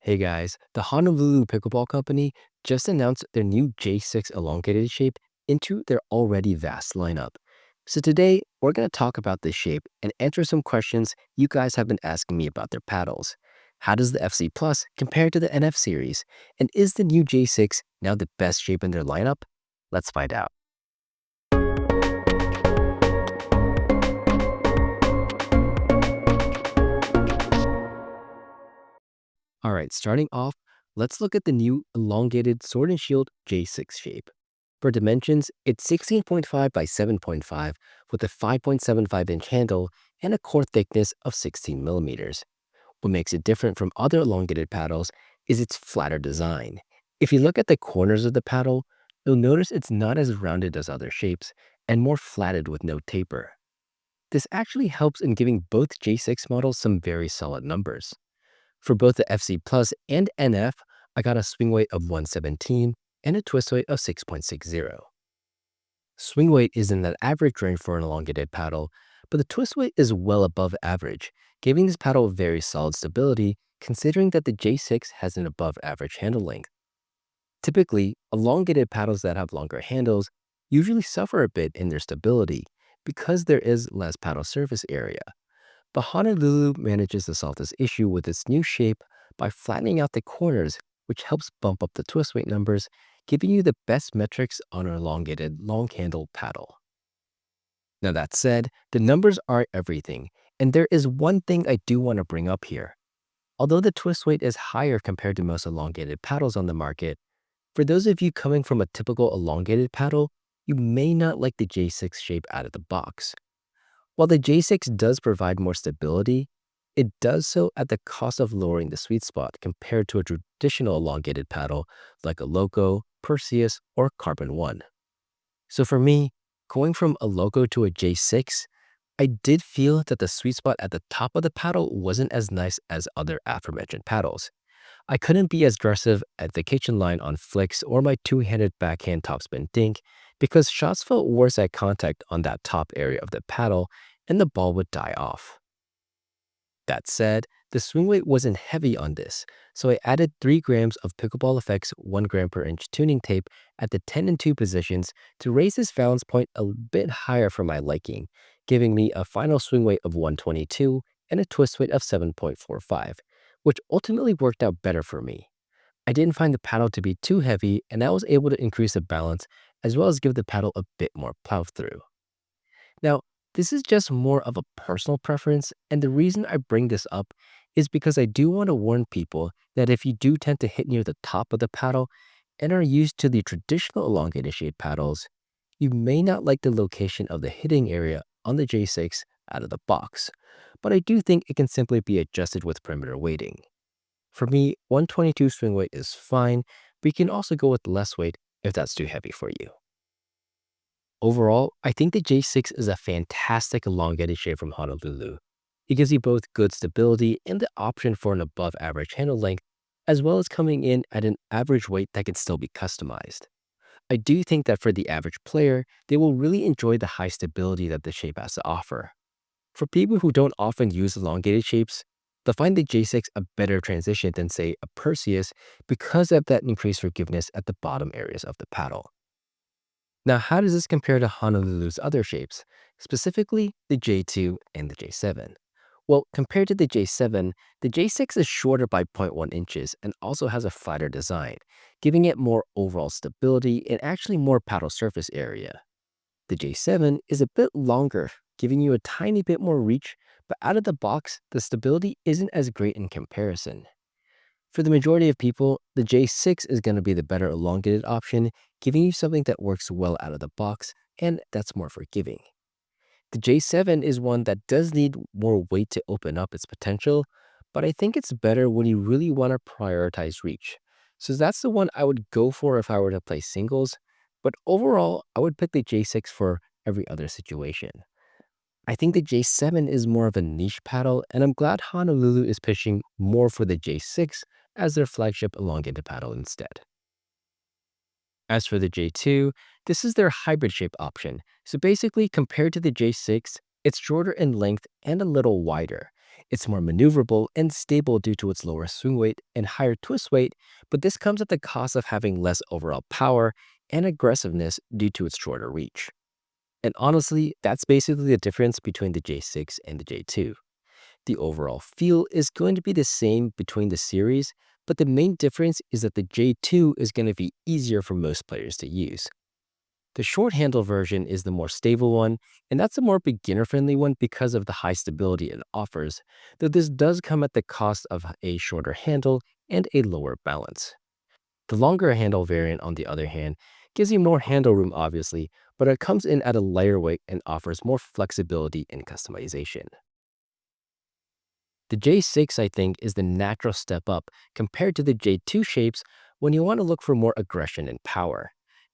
Hey guys, the Honolulu Pickleball Company just announced their new J6 elongated shape into their already vast lineup. So today, we're going to talk about this shape and answer some questions you guys have been asking me about their paddles. How does the FC Plus compare to the NF series? And is the new J6 now the best shape in their lineup? Let's find out. All right, starting off, let's look at the new elongated Sword and Shield J6 shape. For dimensions, it's 16.5 by 7.5 with a 5.75-inch handle and a core thickness of 16 millimeters. What makes it different from other elongated paddles is its flatter design. If you look at the corners of the paddle, you'll notice it's not as rounded as other shapes and more flatted with no taper. This actually helps in giving both J6 models some very solid numbers. For both the FC Plus and NF, I got a swing weight of 117 and a twist weight of 6.60. Swing weight is in that average range for an elongated paddle, but the twist weight is well above average, giving this paddle very solid stability considering that the J6 has an above average handle length. Typically, elongated paddles that have longer handles usually suffer a bit in their stability because there is less paddle surface area. But Honolulu manages to solve this issue with its new shape by flattening out the corners, which helps bump up the twist weight numbers, giving you the best metrics on an elongated long-handled paddle. Now that said, the numbers aren't everything, and there is one thing I do want to bring up here. Although the twist weight is higher compared to most elongated paddles on the market, for those of you coming from a typical elongated paddle, you may not like the J6 shape out of the box. While the J6 does provide more stability, it does so at the cost of lowering the sweet spot compared to a traditional elongated paddle like a Loco, Perseus, or Carbon 1. So for me, going from a Loco to a J6, I did feel that the sweet spot at the top of the paddle wasn't as nice as other aforementioned paddles. I couldn't be as aggressive at vacation line on flicks or my two-handed backhand topspin dink because shots felt worse at contact on that top area of the paddle and the ball would die off. That said, the swing weight wasn't heavy on this, so I added 3 grams of Pickleball Effects 1 gram per inch tuning tape at the 10 and 2 positions to raise this balance point a bit higher for my liking, giving me a final swing weight of 122 and a twist weight of 7.45, which ultimately worked out better for me. I didn't find the paddle to be too heavy and I was able to increase the balance as well as give the paddle a bit more plow through. Now, this is just more of a personal preference, and the reason I bring this up is because I do want to warn people that if you do tend to hit near the top of the paddle and are used to the traditional elongated shaped paddles, you may not like the location of the hitting area on the J6 out of the box, but I do think it can simply be adjusted with perimeter weighting. For me, 122 swing weight is fine, but you can also go with less weight if that's too heavy for you. Overall, I think the J6 is a fantastic elongated shape from Honolulu. It gives you both good stability and the option for an above average handle length, as well as coming in at an average weight that can still be customized. I do think that for the average player, they will really enjoy the high stability that the shape has to offer. For people who don't often use elongated shapes, they'll find the J6 a better transition than, say, a Perseus because of that increased forgiveness at the bottom areas of the paddle. Now, how does this compare to Honolulu's other shapes, specifically the J2 and the J7? Well, compared to the J7, the J6 is shorter by zero point 0.1 inches and also has a flatter design, giving it more overall stability and actually more paddle surface area. The J7 is a bit longer, giving you a tiny bit more reach, but out of the box, the stability isn't as great in comparison. For the majority of people, the J6 is going to be the better elongated option, giving you something that works well out of the box and that's more forgiving. The J7 is one that does need more weight to open up its potential, but I think it's better when you really want to prioritize reach. So that's the one I would go for if I were to play singles, but overall, I would pick the J6 for every other situation. I think the J7 is more of a niche paddle, and I'm glad Honolulu is pushing more for the J6 as their flagship elongated paddle instead. As for the J2, this is their hybrid shape option. So basically, compared to the J6, it's shorter in length and a little wider, It's more maneuverable and stable due to its lower swing weight and higher twist weight, but this comes at the cost of having less overall power and aggressiveness due to its shorter reach. And honestly, that's basically the difference between the J6 and the J2. The overall feel is going to be the same between the series, but the main difference is that the J2 is going to be easier for most players to use. The short handle version is the more stable one, and that's the more beginner-friendly one because of the high stability it offers, though this does come at the cost of a shorter handle and a lower balance. The longer handle variant, on the other hand, gives you more handle room obviously, but it comes in at a lighter weight and offers more flexibility and customization. The J6, I think, is the natural step up compared to the J2 shapes when you want to look for more aggression and power.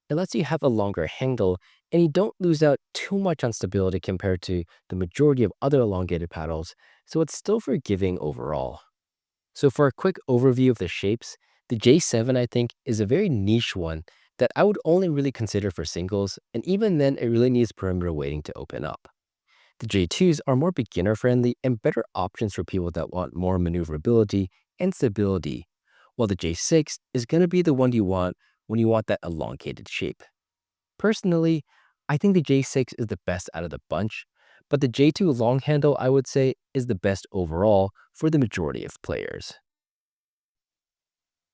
It lets you have a longer handle, and you don't lose out too much on stability compared to the majority of other elongated paddles, so it's still forgiving overall. So for a quick overview of the shapes, the J7 I think is a very niche one that I would only really consider for singles, and even then it really needs perimeter weighting to open up. The J2s are more beginner friendly and better options for people that want more maneuverability and stability, while the J6 is going to be the one you want when you want that elongated shape. Personally, I think the J6 is the best out of the bunch, but the J2 long handle I would say is the best overall for the majority of players.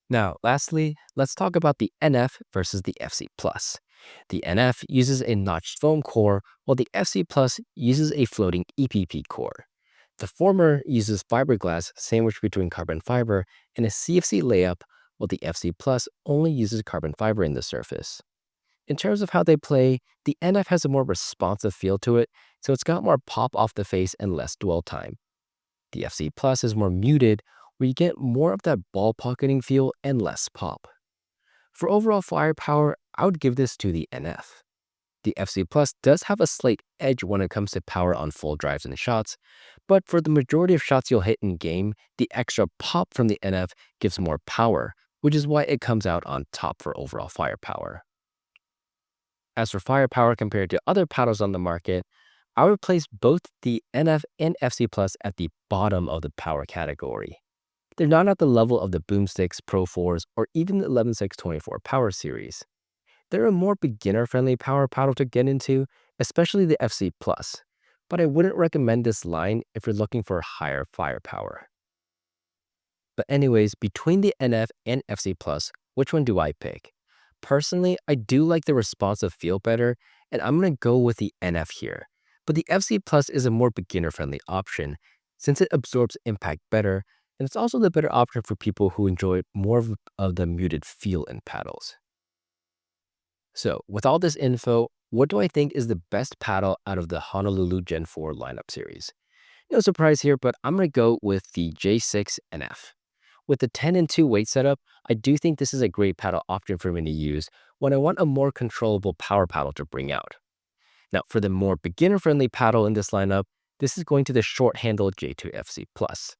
Now, lastly, let's talk about the NF versus the FC Plus. The NF uses a notched foam core, while the FC Plus uses a floating EPP core. The former uses fiberglass sandwiched between carbon fiber and a CFC layup, while the FC Plus only uses carbon fiber in the surface. In terms of how they play, the NF has a more responsive feel to it, so it's got more pop off the face and less dwell time. The FC Plus is more muted, where you get more of that ball pocketing feel and less pop. For overall firepower, I would give this to the NF. The FC Plus does have a slight edge when it comes to power on full drives and shots, but for the majority of shots you'll hit in game, the extra pop from the NF gives more power, which is why it comes out on top for overall firepower. As for firepower compared to other paddles on the market, I would place both the NF and FC Plus at the bottom of the power category. They're not at the level of the Boomsticks, Pro 4s, or even the 11624 Power Series. They're a more beginner-friendly power paddle to get into, especially the FC Plus, but I wouldn't recommend this line if you're looking for higher firepower. But anyways, between the NF and FC Plus, which one do I pick? Personally, I do like the responsive feel better, and I'm going to go with the NF here. But the FC Plus is a more beginner-friendly option since it absorbs impact better, and it's also the better option for people who enjoy more of the muted feel in paddles. So with all this info, what do I think is the best paddle out of the Honolulu Gen 4 lineup series? No surprise here, but I'm going to go with the J6 NF. With the 10 and 2 weight setup, I do think this is a great paddle option for me to use when I want a more controllable power paddle to bring out. Now, for the more beginner-friendly paddle in this lineup, this is going to the short-handled J2 FC Plus.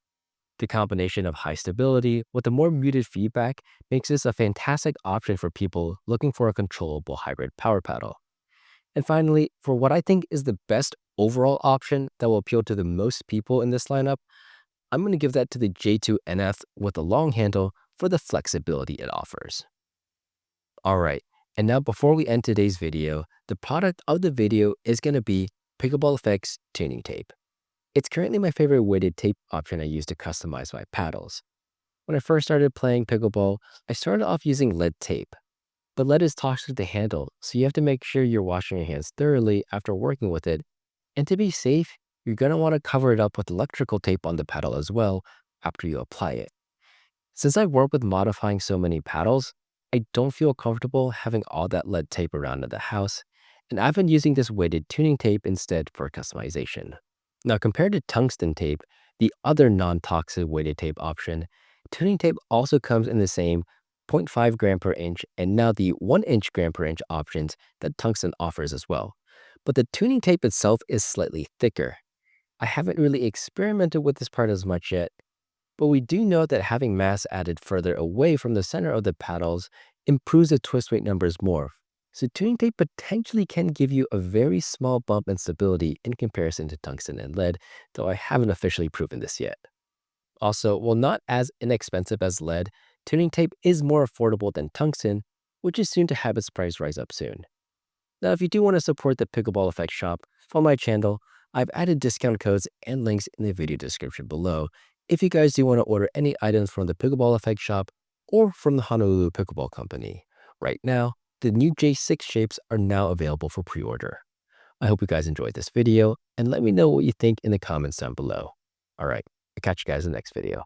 The combination of high stability with a more muted feedback makes this a fantastic option for people looking for a controllable hybrid power paddle. And finally, for what I think is the best overall option that will appeal to the most people in this lineup, I'm going to give that to the J2 NF with a long handle for the flexibility it offers. Alright, and now before we end today's video, the product of the video is going to be Pickleball Effects Tuning Tape. It's currently my favorite weighted tape option I use to customize my paddles. When I first started playing pickleball, I started off using lead tape. But lead is toxic to the handle, so you have to make sure you're washing your hands thoroughly after working with it. And to be safe, you're going to want to cover it up with electrical tape on the paddle as well after you apply it. Since I work with modifying so many paddles, I don't feel comfortable having all that lead tape around in the house, and I've been using this weighted tuning tape instead for customization. Now compared to tungsten tape, the other non-toxic weighted tape option, tuning tape also comes in the same 0.5 gram per inch and now the 1 inch gram per inch options that tungsten offers as well. But the tuning tape itself is slightly thicker. I haven't really experimented with this part as much yet, but we do know that having mass added further away from the center of the paddles improves the twist weight numbers more. so tuning tape potentially can give you a very small bump in stability in comparison to tungsten and lead, though I haven't officially proven this yet. Also, while not as inexpensive as lead, tuning tape is more affordable than tungsten, which is soon to have its price rise up soon. Now, if you do want to support the Pickleball Effect shop, follow my channel. I've added discount codes and links in the video description below if you guys do want to order any items from the Pickleball Effect shop or from the Honolulu Pickleball Company. Right now, the new J6 shapes are now available for pre-order. I hope you guys enjoyed this video, and let me know what you think in the comments down below. All right, I'll catch you guys in the next video.